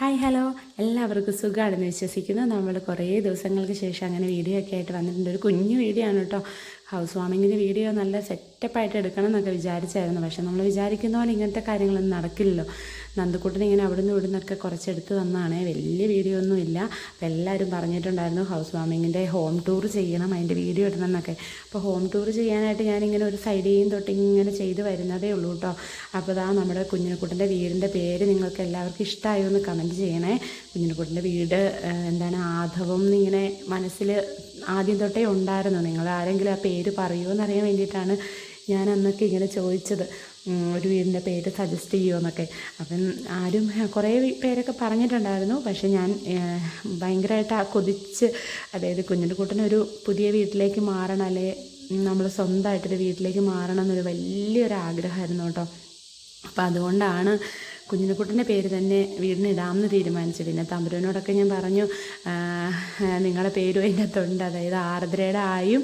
Hi hello, എല്ലാവർക്കും സുഖമാണെന്ന് വിശ്വസിക്കുന്നു. നമ്മൾ കുറേ ദിവസങ്ങൾക്ക് ശേഷം അങ്ങനെ വീഡിയോ ഒക്കെ ആയിട്ട് വന്നിട്ടുണ്ട്. ഒരു കുഞ്ഞു വീഡിയോ ആണ് കേട്ടോ. ഹൗസ് വാമിങ്ങിൻ്റെ വീഡിയോ നല്ല സെറ്റപ്പായിട്ട് എടുക്കണം എന്നൊക്കെ വിചാരിച്ചായിരുന്നു. പക്ഷെ നമ്മൾ വിചാരിക്കുന്ന പോലെ ഇങ്ങനത്തെ കാര്യങ്ങളൊന്നും നടക്കില്ലല്ലോ. നന്ദുക്കുട്ടൻ ഇങ്ങനെ അവിടെ നിന്ന് ഇവിടെ നിന്നൊക്കെ കുറച്ചെടുത്ത് തന്നാണ്, വലിയ വീഡിയോ ഒന്നും ഇല്ല. അപ്പോൾ എല്ലാവരും പറഞ്ഞിട്ടുണ്ടായിരുന്നു ഹൗസ് വാമിങ്ങിൻ്റെ ഹോം ടൂർ ചെയ്യണം, അതിൻ്റെ വീഡിയോ ഇടണം എന്നൊക്കെ. അപ്പോൾ ഹോം ടൂർ ചെയ്യാനായിട്ട് ഞാനിങ്ങനെ ഒരു സൈഡിൽ തൊട്ട് ഇങ്ങനെ ചെയ്ത് വരുന്നതേ ഉള്ളൂ കേട്ടോ. അപ്പോൾ ഇതാ നമ്മുടെ കുഞ്ഞിക്കുട്ടൻ്റെ വീടിൻ്റെ പേര് നിങ്ങൾക്ക് എല്ലാവർക്കും ഇഷ്ടമായോ എന്ന് കമൻറ്റ് ചെയ്യണേ. കുഞ്ഞിക്കുട്ടൻ്റെ വീട് എന്താണ്, ആധവം എന്നിങ്ങനെ മനസ്സിൽ ആദ്യം തൊട്ടേ ഉണ്ടായിരുന്നു. നിങ്ങൾ ആരെങ്കിലും ആ പേര് പറയുമോ എന്നറിയാൻ വേണ്ടിയിട്ടാണ് ഞാൻ അന്നൊക്കെ ഇങ്ങനെ ചോദിച്ചത്, ഒരു വീടിൻ്റെ പേര് സജസ്റ്റ് ചെയ്യുമോ എന്നൊക്കെ. അപ്പം ആരും കുറേ പേരൊക്കെ പറഞ്ഞിട്ടുണ്ടായിരുന്നു. പക്ഷെ ഞാൻ ഭയങ്കരമായിട്ട് കൊതിച്ച്, അതായത് കുഞ്ഞിക്കുട്ടനൊരു പുതിയ വീട്ടിലേക്ക് മാറണം, അല്ലെ നമ്മൾ സ്വന്തമായിട്ടൊരു വീട്ടിലേക്ക് മാറണം എന്നൊരു വലിയൊരു ആഗ്രഹമായിരുന്നു കേട്ടോ. അപ്പോൾ അതുകൊണ്ടാണ് കുഞ്ഞിക്കുട്ടൻ്റെ പേര് തന്നെ വീടിന് ഇടാമെന്ന് തീരുമാനിച്ചു. പിന്നെ തമ്പുരാനോടൊക്കെ ഞാൻ പറഞ്ഞു, നിങ്ങളുടെ പേരും അതിൻ്റെ അകത്തുണ്ട്, അതായത് ആർദ്രയുടെ ആയും,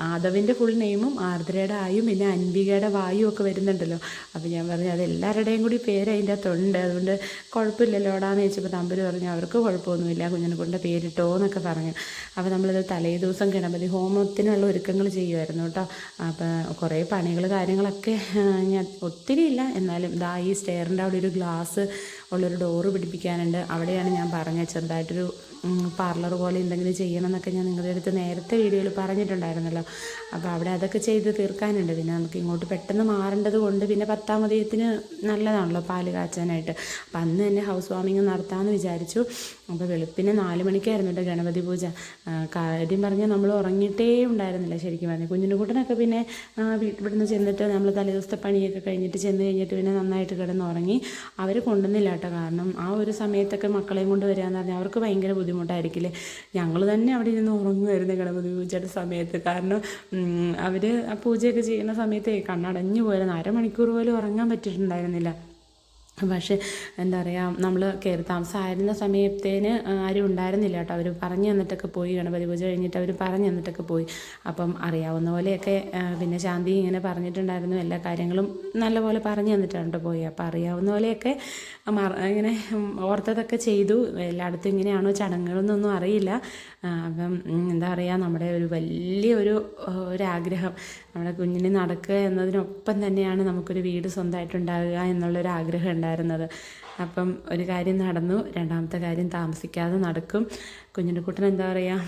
ആദവിൻ്റെ ഫുൾ നെയിമും ആർദ്രയുടെ ആയും, പിന്നെ അൻവികയുടെ വായും ഒക്കെ വരുന്നുണ്ടല്ലോ. അപ്പോൾ ഞാൻ പറഞ്ഞു അത് എല്ലാവരുടെയും കൂടി പേര് അതിൻ്റെ അകത്തുണ്ട്, അതുകൊണ്ട് കുഴപ്പമില്ലല്ലോ ഓടാന്ന് ചോദിച്ചപ്പോൾ തമ്പുരു പറഞ്ഞു അവർക്ക് കുഴപ്പമൊന്നുമില്ല, കുഞ്ഞിക്കുട്ടൻ്റെ പേരിട്ടോ എന്നൊക്കെ പറഞ്ഞു. അപ്പോൾ നമ്മളിത് തലേ ദിവസം ഗണപതി ഹോമത്തിനുള്ള ഒരുക്കങ്ങൾ ചെയ്യുമായിരുന്നു കേട്ടോ. അപ്പോൾ കുറേ പണികൾ കാര്യങ്ങളൊക്കെ ഞാൻ ഒത്തിരി ഇല്ല, എന്നാലും ഇതാ ഈ സ്റ്റെയറിൻ്റെ അവിടെ ഒരു ഗ്ലാസ് ഉള്ളൊരു ഡോറ് പിടിപ്പിക്കാനുണ്ട്. അവിടെയാണ് ഞാൻ പറഞ്ഞത് ചെറുതായിട്ടൊരു പാർലർ പോലെ എന്തെങ്കിലും ചെയ്യണം എന്നൊക്കെ ഞാൻ നിങ്ങളുടെ അടുത്ത് നേരത്തെ വീഡിയോയിൽ പറഞ്ഞിട്ടുണ്ടായിരുന്നല്ലോ. അപ്പോൾ അവിടെ അതൊക്കെ ചെയ്ത് തീർക്കാനുണ്ട്. പിന്നെ നമുക്ക് ഇങ്ങോട്ട് പെട്ടെന്ന് മാറേണ്ടത് കൊണ്ട് പിന്നെ 10-ാം ഉദയത്തിന് നല്ലതാണല്ലോ പാല് കാച്ചാനായിട്ട്. അപ്പം അന്ന് തന്നെ ഹൗസ് വാമിങ് നടത്താമെന്ന് വിചാരിച്ചു. അപ്പോൾ വെളുപ്പിന് 4 മണിക്കായിരുന്നു കേട്ടോ ഗണപതി പൂജ. കാര്യം പറഞ്ഞാൽ നമ്മൾ ഉറങ്ങിയിട്ടേ ഉണ്ടായിരുന്നില്ല ശരിക്കും പറഞ്ഞാൽ. കുഞ്ഞിക്കുട്ടനൊക്കെ പിന്നെ ഇവിടുന്ന് ചെന്നിട്ട് നമ്മൾ തലേദിവസത്തെ പണിയൊക്കെ കഴിഞ്ഞിട്ട് ചെന്ന് കഴിഞ്ഞിട്ട് പിന്നെ നന്നായിട്ട് കിടന്നുറങ്ങി. അവർ കൊണ്ടുവന്നില്ല കേട്ടോ. കാരണം ആ ഒരു സമയത്തൊക്കെ മക്കളെയും കൊണ്ട് വരിക എന്ന് പറഞ്ഞാൽ അവർക്ക് ഭയങ്കര ബുദ്ധിമുട്ടായിരിക്കില്ലേ. ഞങ്ങൾ തന്നെ അവിടെ നിന്ന് ഉറങ്ങുമായിരുന്നു ഗണപതി പൂജയുടെ സമയത്ത്. കാരണം അവർ ആ പൂജയൊക്കെ ചെയ്യുന്ന സമയത്ത് കണ്ണടഞ്ഞു പോയിരുന്നു. അരമണിക്കൂർ പോലും ഉറങ്ങാൻ പറ്റിയിട്ടുണ്ടായിരുന്നില്ല. പക്ഷേ എന്താ പറയുക, നമ്മൾ കയറി താമസമായിരുന്ന സമയത്തേന് ആരും ഉണ്ടായിരുന്നില്ല കേട്ടോ. അവർ പറഞ്ഞു തന്നിട്ടൊക്കെ പോയി, ഗണപതി പൂജ കഴിഞ്ഞിട്ട് അവർ പറഞ്ഞു തന്നിട്ടൊക്കെ പോയി. അപ്പം അറിയാവുന്ന പോലെയൊക്കെ പിന്നെ ശാന്തി ഇങ്ങനെ പറഞ്ഞിട്ടുണ്ടായിരുന്നു, എല്ലാ കാര്യങ്ങളും നല്ലപോലെ പറഞ്ഞു തന്നിട്ടാണ് കേട്ടോ പോയി. അപ്പോൾ അറിയാവുന്ന പോലെയൊക്കെ ഇങ്ങനെ ഓർത്തതൊക്കെ ചെയ്തു. എല്ലായിടത്തും ഇങ്ങനെയാണോ ചടങ്ങുകളെന്നൊന്നും അറിയില്ല. അപ്പം എന്താ പറയുക, നമ്മുടെ ഒരു വലിയൊരു ഒരാഗ്രഹം നമ്മുടെ കുഞ്ഞിന് നടക്കുക എന്നതിനൊപ്പം തന്നെയാണ് നമുക്കൊരു വീട് സ്വന്തമായിട്ടുണ്ടാകുക എന്നുള്ളൊരാഗ്രഹം ഉണ്ടായിരുന്നത്. അപ്പം ഒരു കാര്യം നടന്നു, രണ്ടാമത്തെ കാര്യം താമസിക്കാതെ നടക്കും. കുഞ്ഞിക്കുട്ടൻ എന്താ പറയുക,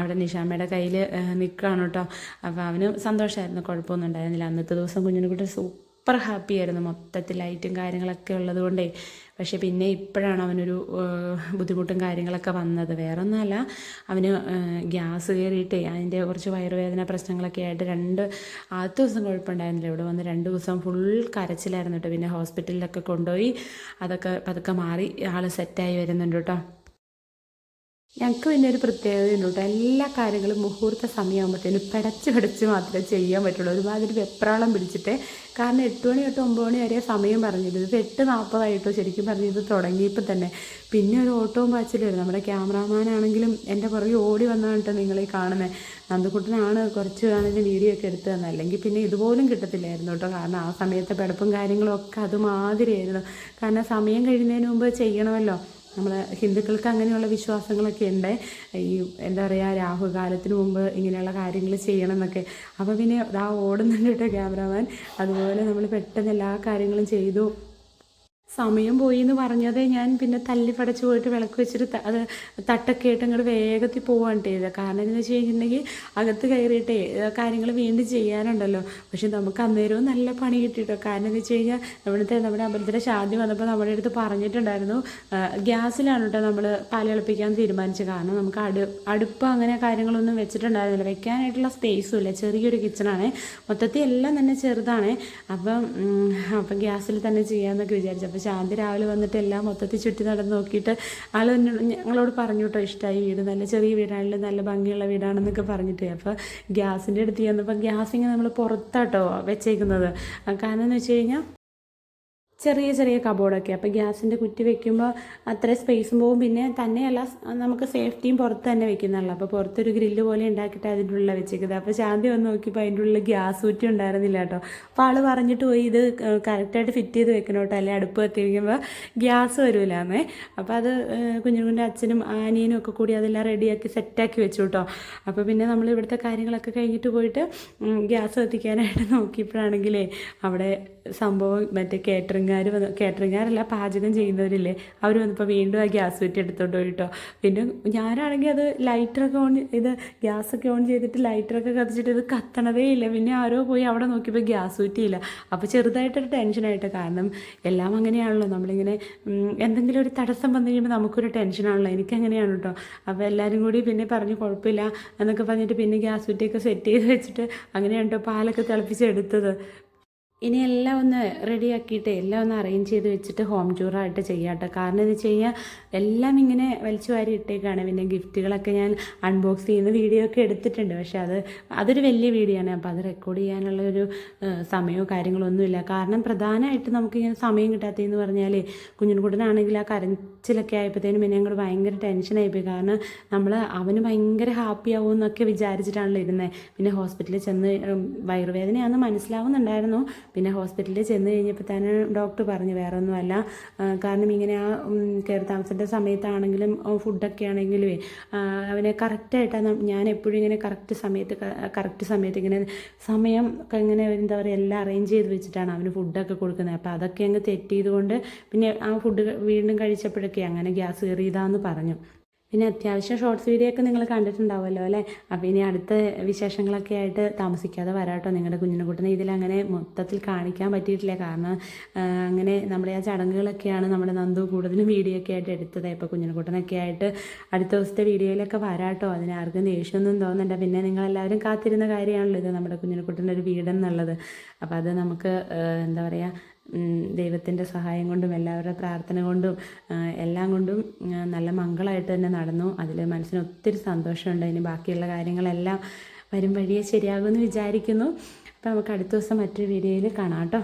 അവിടെ നിഷാമ്മയുടെ കയ്യിൽ നിൽക്കുകയാണ് കേട്ടോ. അപ്പോൾ അവന് സന്തോഷമായിരുന്നു, കുഴപ്പമൊന്നും ഉണ്ടായിരുന്നില്ല. അന്നത്തെ ദിവസം കുഞ്ഞിക്കുട്ടൻ സൂപ്പർ ഹാപ്പി ആയിരുന്നു, മൊത്തത്തിൽ ലൈറ്റും കാര്യങ്ങളൊക്കെ ഉള്ളത് കൊണ്ടേ. പക്ഷേ പിന്നെ ഇപ്പോഴാണ് അവനൊരു ബുദ്ധിമുട്ടും കാര്യങ്ങളൊക്കെ വന്നത്. വേറെ ഒന്നുമല്ല, അവന് ഗ്യാസ് കയറിയിട്ടേ അതിൻ്റെ കുറച്ച് വയറുവേദന പ്രശ്നങ്ങളൊക്കെ ആയിട്ട് ആദ്യത്തെ ദിവസം കുഴപ്പമുണ്ടായിരുന്നില്ല. ഇവിടെ വന്ന് 2 ദിവസം ഫുൾ കരച്ചിലായിരുന്നു കേട്ടോ. പിന്നെ ഹോസ്പിറ്റലിലൊക്കെ കൊണ്ടുപോയി, അതൊക്കെ പതുക്കെ മാറി ആൾ സെറ്റായി വരുന്നുണ്ട് കേട്ടോ. ഞങ്ങൾക്ക് പിന്നെ ഒരു പ്രത്യേകതയുണ്ട് കേട്ടോ, എല്ലാ കാര്യങ്ങളും മുഹൂർത്ത സമയമാകുമ്പോഴത്തേനും പിടച്ച് മാത്രമേ ചെയ്യാൻ പറ്റുള്ളൂ. ഒരുമാതിരി വെപ്രാളം പിടിച്ചിട്ട്. കാരണം 8 മണി തൊട്ട് 9 മണി വരെ സമയം പറഞ്ഞിരുന്നത്, ഇത് 8:40 ശരിക്കും പറഞ്ഞത് തുടങ്ങിയപ്പോൾ തന്നെ. പിന്നെ ഒരു ഓട്ടവും പാച്ചിലും വരും. നമ്മുടെ ക്യാമറാമാനാണെങ്കിലും എൻ്റെ പുറകെ ഓടി വന്നാണ് നിങ്ങളീ കാണുന്നത്. നന്ദുക്കുട്ടനാണ് കുറച്ച് ആണെങ്കിലും വീഡിയോ ഒക്കെ എടുത്തു തന്നെ, അല്ലെങ്കിൽ പിന്നെ ഇതുപോലും കിട്ടത്തില്ലായിരുന്നു കേട്ടോ. കാരണം ആ സമയത്തെ പിടപ്പും കാര്യങ്ങളും ഒക്കെ അതുമാതിരിയായിരുന്നു. കാരണം സമയം കഴിയുന്നതിന് മുമ്പ് ചെയ്യണമല്ലോ. നമ്മൾ ഹിന്ദുക്കൾക്ക് അങ്ങനെയുള്ള വിശ്വാസങ്ങളൊക്കെ ഉണ്ട്. ഈ എന്താ പറയുക, രാഹുകാലത്തിന് മുമ്പ് ഇങ്ങനെയുള്ള കാര്യങ്ങൾ ചെയ്യണം എന്നൊക്കെ. അപ്പോൾ പിന്നെ ഓടുന്നുണ്ട് കേട്ടോ ക്യാമറാമാൻ. അതുപോലെ നമ്മൾ പെട്ടെന്ന് എല്ലാ കാര്യങ്ങളും ചെയ്തു. സമയം പോയി എന്ന് പറഞ്ഞതേ ഞാൻ പിന്നെ തല്ലിപ്പടച്ച് പോയിട്ട് വിളക്ക് വെച്ചിട്ട് അത് തട്ടൊക്കെ ആയിട്ട് അങ്ങോട്ട് വേഗത്തിൽ പോവാണ് ചെയ്തത്. കാരണം എന്താണെന്ന് വെച്ച് കഴിഞ്ഞിട്ടുണ്ടെങ്കിൽ അകത്ത് കയറിയിട്ടേ കാര്യങ്ങൾ വീണ്ടും ചെയ്യാനുണ്ടല്ലോ. പക്ഷെ നമുക്ക് അന്നേരവും നല്ല പണി കിട്ടിയിട്ടോ. കാരണം എന്ന് വെച്ച് കഴിഞ്ഞാൽ നമ്മുടെ അമ്പലത്തിലെ ശാന്തി വന്നപ്പോൾ നമ്മുടെ അടുത്ത് പറഞ്ഞിട്ടുണ്ടായിരുന്നു, ഗ്യാസിലാണ് കേട്ടോ നമ്മൾ പാല് തിളപ്പിക്കാൻ തീരുമാനിച്ചത്. കാരണം നമുക്ക് അടുപ്പ് അങ്ങനെ കാര്യങ്ങളൊന്നും വെച്ചിട്ടുണ്ടായിരുന്നില്ല, വെക്കാനായിട്ടുള്ള സ്പേസും ഇല്ല. ചെറിയൊരു കിച്ചണാണ്, മൊത്തത്തിൽ എല്ലാം തന്നെ ചെറുതാണ്. അപ്പം ഗ്യാസിൽ തന്നെ ചെയ്യാമെന്നൊക്കെ വിചാരിച്ചു. അപ്പോൾ ശാന്തി രാവിലെ വന്നിട്ട് എല്ലാം മൊത്തത്തിൽ ചുറ്റി നടന്ന് നോക്കിയിട്ട് ആൾ ഞങ്ങളോട് പറഞ്ഞു കേട്ടോ, ഇഷ്ടമായി വീട്, നല്ല ചെറിയ വീടാണെങ്കിലും നല്ല ഭംഗിയുള്ള വീടാണെന്നൊക്കെ പറഞ്ഞിട്ട്. അപ്പോൾ ഗ്യാസിൻ്റെ അടുത്ത് ചെന്നപ്പോൾ ഗ്യാസ് ഇങ്ങനെ നമ്മൾ പുറത്താട്ടോ വെച്ചേക്കുന്നത്. കാരണം എന്ന് വെച്ച് കഴിഞ്ഞാൽ ചെറിയ ചെറിയ കബോർഡൊക്കെ. അപ്പോൾ ഗ്യാസിൻ്റെ കുറ്റി വെക്കുമ്പോൾ അത്ര സ്പേസും പോവും. പിന്നെ തന്നെയല്ല നമുക്ക് സേഫ്റ്റിയും പുറത്ത് തന്നെ വെക്കുന്നുള്ളൂ. അപ്പോൾ പുറത്തൊരു ഗ്രില്ല് പോലെ ഉണ്ടാക്കിയിട്ട് അതിൻ്റെ ഉള്ളിൽ വെച്ചേക്കുന്നത്. അപ്പോൾ ശാന്തി വന്ന് നോക്കിയപ്പോൾ അതിൻ്റെ ഉള്ളിൽ ഗ്യാസ് കുറ്റി ഉണ്ടായിരുന്നില്ല കേട്ടോ. അപ്പോൾ ആൾ പറഞ്ഞിട്ട് പോയി ഇത് കറക്റ്റായിട്ട് ഫിറ്റ് ചെയ്ത് വെക്കണം കേട്ടോ, അല്ലെങ്കിൽ അടുപ്പ് കത്തിരിക്കുമ്പോൾ ഗ്യാസ് വരില്ലാന്നേ. അപ്പോൾ അത് കുഞ്ഞുങ്ങളുടെ അച്ഛനും അനിയനും ഒക്കെ കൂടി അതെല്ലാം റെഡിയാക്കി സെറ്റാക്കി വെച്ചു കേട്ടോ. അപ്പോൾ പിന്നെ നമ്മൾ ഇവിടുത്തെ കാര്യങ്ങളൊക്കെ കഴിഞ്ഞിട്ട് പോയിട്ട് ഗ്യാസ് കത്തിക്കാനായിട്ട് നോക്കിയപ്പോഴാണെങ്കിലേ അവിടെ സംഭവം മറ്റേ കേറ്ററിംഗുകാരല്ല, പാചകം ചെയ്യുന്നവരില്ലേ, അവർ വന്നപ്പോൾ വീണ്ടും ആ ഗ്യാസ് കുറ്റി എടുത്തോണ്ട് പോയി കേട്ടോ. പിന്നെ ഞാനാണെങ്കിൽ അത് ലൈറ്ററൊക്കെ ഗ്യാസൊക്കെ ഓൺ ചെയ്തിട്ട് ലൈറ്ററൊക്കെ കത്തിച്ചിട്ട് ഇത് കത്തണതേ ഇല്ല. പിന്നെ ആരോ പോയി അവിടെ നോക്കിയപ്പോൾ ഗ്യാസ് കുറ്റിയില്ല. അപ്പോൾ ചെറുതായിട്ടൊരു ടെൻഷനായിട്ട്, കാരണം എല്ലാം അങ്ങനെയാണല്ലോ, നമ്മളിങ്ങനെ എന്തെങ്കിലും ഒരു തടസ്സം വന്നു കഴിയുമ്പോൾ നമുക്കൊരു ടെൻഷനാണല്ലോ. എനിക്കങ്ങനെയാണ് കേട്ടോ. അപ്പോൾ എല്ലാവരും കൂടി പിന്നെ പറഞ്ഞു കുഴപ്പമില്ല എന്നൊക്കെ പറഞ്ഞിട്ട് പിന്നെ ഗ്യാസ് കുറ്റിയൊക്കെ സെറ്റ് ചെയ്ത് വെച്ചിട്ട് അങ്ങനെയാണ് കേട്ടോ പാലൊക്കെ തിളപ്പിച്ചെടുത്തത്. ഇനി എല്ലാം ഒന്ന് റെഡിയാക്കിയിട്ട് എല്ലാം ഒന്ന് അറേഞ്ച് ചെയ്ത് വെച്ചിട്ട് ഹോം ടൂറായിട്ട് ചെയ്യാട്ടോ. കാരണം എന്ന് വെച്ച് കഴിഞ്ഞാൽ എല്ലാം ഇങ്ങനെ വലിച്ചു വാരി ഇട്ടേക്കാണ്. പിന്നെ ഗിഫ്റ്റുകളൊക്കെ ഞാൻ അൺബോക്സ് ചെയ്യുന്ന വീഡിയോ ഒക്കെ എടുത്തിട്ടുണ്ട്. പക്ഷേ അതൊരു വലിയ വീഡിയോ ആണ്. അപ്പോൾ അത് റെക്കോർഡ് ചെയ്യാനുള്ളൊരു സമയമോ കാര്യങ്ങളോ ഒന്നുമില്ല. കാരണം പ്രധാനമായിട്ട് നമുക്കിങ്ങനെ സമയം കിട്ടാത്തതെന്ന് പറഞ്ഞാൽ കുഞ്ഞുകുട്ടനാണെങ്കിൽ ആ കരച്ചിലൊക്കെ ആയപ്പോഴത്തേനും പിന്നെ ഞങ്ങൾ ഭയങ്കര ടെൻഷനായിപ്പോയി. കാരണം അവന് ഭയങ്കര ഹാപ്പി ആവും എന്നൊക്കെ വിചാരിച്ചിട്ടാണല്ലോ ഇരുന്നത്. പിന്നെ ഹോസ്പിറ്റലിൽ ചെന്ന് വയറുവേദനയാണെന്ന് മനസ്സിലാവുന്നുണ്ടായിരുന്നു. പിന്നെ ഹോസ്പിറ്റലിൽ ചെന്ന് കഴിഞ്ഞപ്പോൾ തന്നെ ഡോക്ടർ പറഞ്ഞു വേറെ ഒന്നുമല്ല, കാരണം ഇങ്ങനെ ആ കയറി താമസത്തിൻ്റെ സമയത്താണെങ്കിലും ഫുഡൊക്കെ ആണെങ്കിലും അവനെ കറക്റ്റായിട്ടാണ് ഞാൻ എപ്പോഴും ഇങ്ങനെ കറക്റ്റ് സമയത്ത് ഇങ്ങനെ സമയം ഇങ്ങനെ എന്താ പറയുക എല്ലാം അറേഞ്ച് ചെയ്ത് വെച്ചിട്ടാണ് അവന് ഫുഡൊക്കെ കൊടുക്കുന്നത്. അപ്പോൾ അതൊക്കെ അങ്ങ് തെറ്റിയതുകൊണ്ട് പിന്നെ ആ ഫുഡ് വീണ്ടും കഴിച്ചപ്പോഴൊക്കെ അങ്ങനെ ഗ്യാസ് കയറിയതാന്ന് പറഞ്ഞു. പിന്നെ അത്യാവശ്യം ഷോർട്സ് വീഡിയോ ഒക്കെ നിങ്ങൾ കണ്ടിട്ടുണ്ടാവുമല്ലോ അല്ലേ. അപ്പോൾ ഇനി അടുത്ത വിശേഷങ്ങളൊക്കെ ആയിട്ട് താമസിക്കാതെ വരാട്ടോ. നിങ്ങളുടെ കുഞ്ഞിനെക്കുട്ടനെ ഇതിലങ്ങനെ മൊത്തത്തിൽ കാണിക്കാൻ പറ്റിയിട്ടില്ല. കാരണം അങ്ങനെ നമ്മുടെ ആ ചടങ്ങുകളൊക്കെയാണ് നമ്മുടെ നന്ദു കൂടുതലും വീഡിയോ ഒക്കെ ആയിട്ട് എടുത്തത്. ഇപ്പോൾ കുഞ്ഞിനെക്കുട്ടനൊക്കെ ആയിട്ട് അടുത്ത ദിവസത്തെ വീഡിയോയിലൊക്കെ വരാട്ടോ. അതിനാർക്കും ദേഷ്യമൊന്നും തോന്നണ്ട. പിന്നെ നിങ്ങളെല്ലാവരും കാത്തിരുന്ന കാര്യമാണല്ലോ ഇത്, നമ്മുടെ കുഞ്ഞിനെക്കുട്ടൻ്റെ ഒരു വീടെന്നുള്ളത്. അപ്പോൾ അത് നമുക്ക് എന്താ പറയുക, ദൈവത്തിൻ്റെ സഹായം കൊണ്ടും എല്ലാവരുടെ പ്രാർത്ഥന കൊണ്ടും എല്ലാം കൊണ്ടും നല്ല മംഗളമായിട്ട് തന്നെ നടന്നു. അതിൽ മനസ്സിന് ഒത്തിരി സന്തോഷമുണ്ട്. ഇനി ബാക്കിയുള്ള കാര്യങ്ങളെല്ലാം വരും വഴിയെ ശരിയാകുമെന്ന് വിചാരിക്കുന്നു. അപ്പോൾ നമുക്ക് അടുത്ത ദിവസം മറ്റൊരു വീഡിയോയിൽ കാണാം കേട്ടോ.